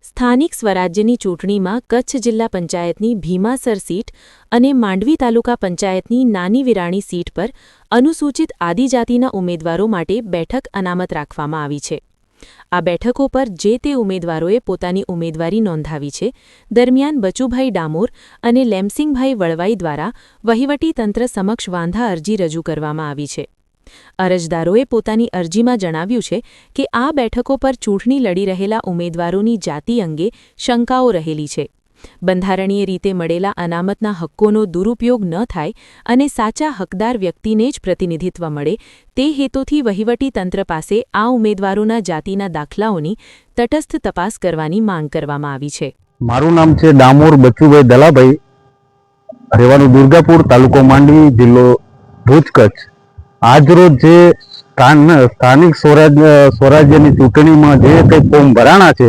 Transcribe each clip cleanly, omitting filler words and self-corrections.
સ્થાનિક સ્વરાજ્યની ચૂંટણીમાં કચ્છ જિલ્લા પંચાયતની ભીમાસર સીટ અને માંડવી તાલુકા પંચાયતની નાની વિરાણી સીટ પર અનુસૂચિત આદિજાતિના ઉમેદવારો માટે બેઠક અનામત રાખવામાં આવી છે। આ બેઠકો પર જે તે ઉમેદવારોએ પોતાની ઉમેદવારી નોંધાવી છે। દરમિયાન બચુભાઈ ડામોર અને લેમસિંગભાઈ વળવાઈ દ્વારા વહીવટીતંત્ર સમક્ષ વાંધા અરજી રજૂ કરવામાં આવી છે। અરજદારોએ પોતાની અરજીમાં જણાવ્યું છે કે આ બેઠકો પર ચૂંટણી લડી રહેલા ઉમેદવારોની જાતિ અંગે શંકાઓ રહેલી છે। બંધારણીય રીતે મળેલા અનામતના હક્કોનો દુરુપયોગ ન થાય અને સાચા હકદાર વ્યક્તિને જ પ્રતિનિધિત્વ મળે તે હેતુથી વહીવટીતંત્ર પાસે આ ઉમેદવારોના જાતિના દાખલાઓની તટસ્થ તપાસ કરવાની માંગ કરવામાં આવી છે। મારું નામ છે ડામોર બચુભાઈ દલાભાઈ, રહેવાનું દુર્ગાપુર, તાલુકો માંડવી, જિલ્લો ભુજ, કચ્છ। આજરોજ જે સ્થાનિક સ્વરાજ્યની ચૂંટણીમાં જે કંઈ ફોર્મ ભરાણા છે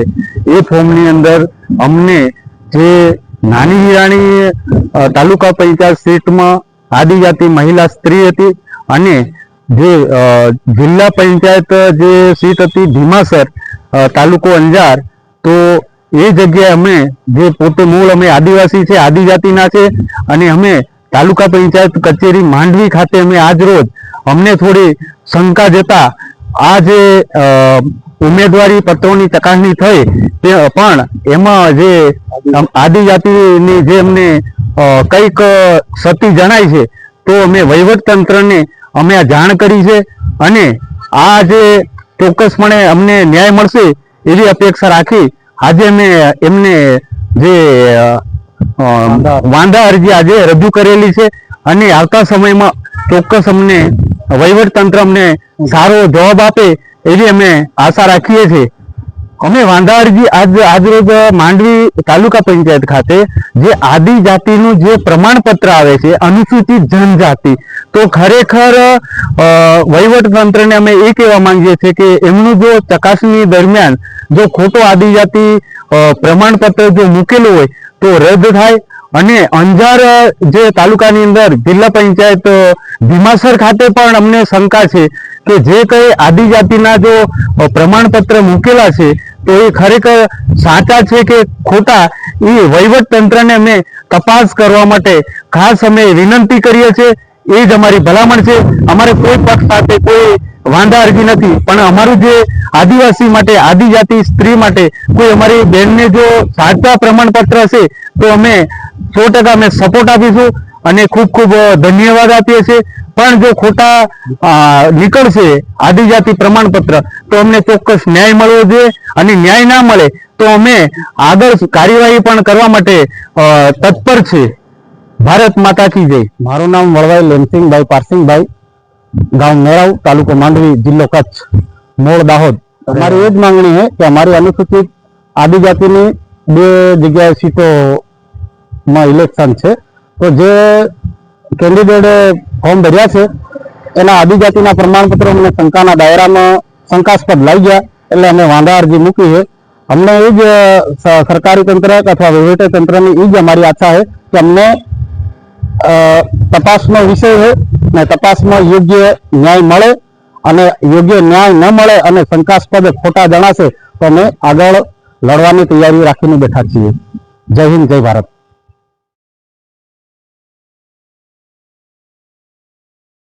એ ફોર્મની અંદર અમને જે નાની વિરાણી તાલુકા પંચાયત સીટમાં આદિજાતિ મહિલા સ્ત્રી હતી અને જે જિલ્લા પંચાયત જે સીટ હતી ભીમાસર તાલુકો અંજાર, તો એ જગ્યાએ અમે જે પોતે મૂળ અમે આદિવાસી છે, આદિજાતિના છે અને અમે તાલુકા પંચાયત કચેરી માંડવી ખાતે અમે આજરોજ અમને થોડી શંકા જતા આ જે ઉમેદવારી પત્રોની ચકાસણી થઈ તે પણ એમાં જે આદિજાતિની જે અમને કંઈક ક્ષતિ જણાય છે તો અમે વહીવટતંત્રને અમે આ જાણ કરી છે અને આ જે ચોક્કસપણે અમને ન્યાય મળશે એવી અપેક્ષા રાખી આજે અમે એમને જે વાંધા અરજી આજે રજૂ કરેલી છે અને આવતા સમયમાં ચોક્કસ અમને વહીવટતંત્ર અમને સારો જવાબ આપે એવી અમે આશા રાખીએ છીએ। અમે વાંધા અરજી આજરોજ માંડવી તાલુકા પંચાયત ખાતે જે આદિજાતિનું જે પ્રમાણપત્ર આવે છે અનુસૂચિત જનજાતિ, તો ખરેખર વહીવટતંત્રને અમે એ કહેવા માંગીએ છીએ કે એમનું જો ચકાસણી દરમિયાન જો ખોટો આદિજાતિ પ્રમાણપત્ર જો મૂકેલું હોય તો રદ થાય અને અંજાર જે તાલુકાની અંદર જિલ્લા પંચાયત ભીમાસર ખાતે પણ અમને શંકા છે કે જે કંઈ આદિજાતિના જો પ્રમાણપત્ર મૂકેલા છે તો એ ખરેખર સાચા છે કે ખોટા એ વહીવટતંત્રને અમે તપાસ કરવા માટે ખાસ અમે વિનંતી કરીએ છીએ। એ જ અમારી ભલામણ છે। અમારે કોઈ પક્ષ સાથે કોઈ વાંધા અરજી નથી, પણ અમારું જે આદિવાસી માટે, આદિજાતિ સ્ત્રી માટે કોઈ અમારી બહેનને જો સાચા પ્રમાણપત્ર હશે તો અમે 100% અમે સપોર્ટ આપીશું અને ખૂબ ખૂબ ધન્યવાદ આપીએ છીએ। પણ જો ખોટા નીકળશે આદિજાતિ પ્રમાણપત્ર તો અમને ચોક્કસ ન્યાય મળવો જોઈએ અને ન્યાય ના મળે તો અમે આગળ કાર્યવાહી પણ કરવા માટે તત્પર છે। ભારત માતા કી જય। મારું નામ વળવાઈ લેમસિંગભાઈ પારસિંગભાઈ, ગાંવ મેરાવ, તાલુકો માંડવી, જિલ્લો કચ્છ, મૂળ દાહોદ। हमारी ये मांगनी है कि हमारी अनुसूचित आदिजाति બે જગ્યાએ સીટોમાં ઇલેક્શન છે, તો જે કેન્ડિડેટે ફોર્મ ભર્યા છે એના આદિજાતિના પ્રમાણપત્રો અમને શંકાના દાયરામાં શંકાસ્પદ લાગી ગયા એટલે અમે વાંધા અરજી મૂકી છે। અમને એ જ સરકારી તંત્ર અથવા વહીવટીતંત્રની એ જ અમારી આશા છે કે અમને તપાસનો વિષય છે ને તપાસમાં યોગ્ય ન્યાય મળે અને યોગ્ય ન્યાય ન મળે અને શંકાસ્પદ ખોટા જણાશે તો અમે આગળ લડવાની તૈયારી રાખીને બેઠા છીએ। જય હિન્દ, જય ભારત।